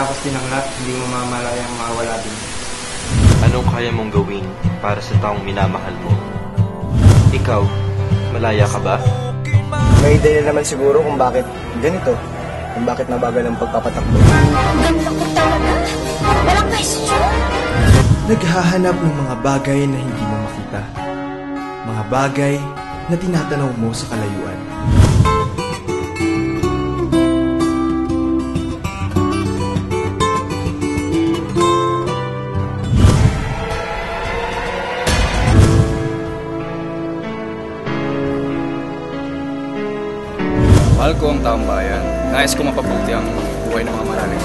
pagkatapos tinanggap, hindi mo mamalayang mawala din. Anong kaya mong gawin para sa taong minamahal mo? Ikaw, malaya ka ba? May ideya naman siguro kung bakit ganito, kung bakit nabagal ang pagpapatakbo. Ang ganda ko talaga. Walang question. Naghahanap ng mga bagay na hindi mo makita. Mga bagay na tinatanaw mo sa kalayuan. Mahal ko ang taong bayan. Nais ko mapabuti ang buhay ng mga marami.